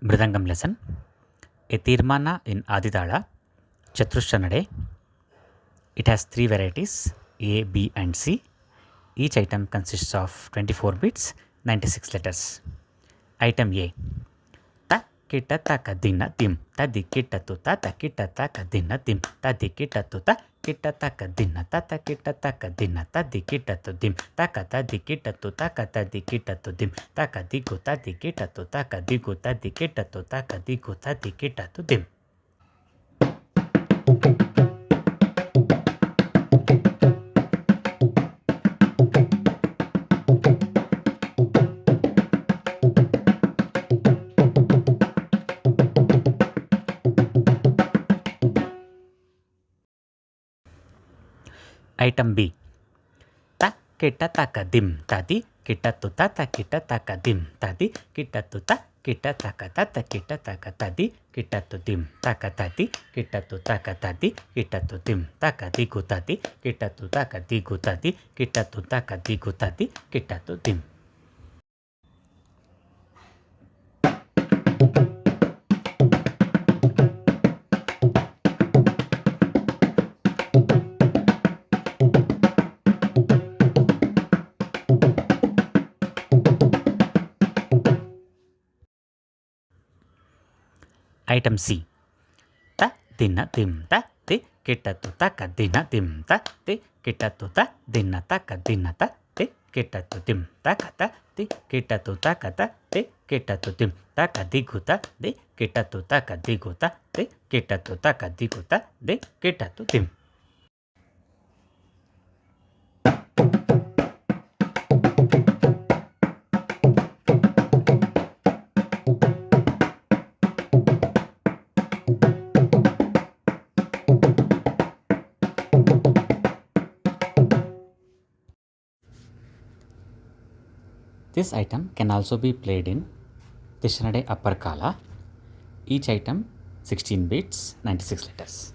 Mridangam lesson. A tirmana in Adidala, Chatusra Nade. It has 3 varieties A, B and C. Each item consists of 24 bits, 96 letters. Item A. Ta kita ta kadina dim. Ta di kita tu ta kita ta kadina dim. Ta di kita tu ta kita ta kadina ta kita ta kadina ta di kita tu dim. Ta kata di kita tu ta kata di kita tu dim. Ta kadi guta di kita tu ta kadi guta di kita tu ta kadi guta di kita tu dim. Item B. Ta kita takadim tadi kita tu tata kita takadim tadi kita tu ta kita takatata kita takatadi kita tu dim takatadi kita tu takatadi kita tu dim takadi gutadi kita tu takadi gutadi kita tu takadi gutadi kita tu dim. Item C. Ta dina dim ta ti kita tu ta kadina dim ta ti kita tu ta dina ta kadina ta ti kita tu dim ta kata ti kita tu ta kata ti kita tu dim ta kadi guta di kita tu ta kadi guta ti kita tu ta kadi guta di kita tu dim. This item can also be played in Tishanade Upper Kala. Each item 16 bits, 96 letters.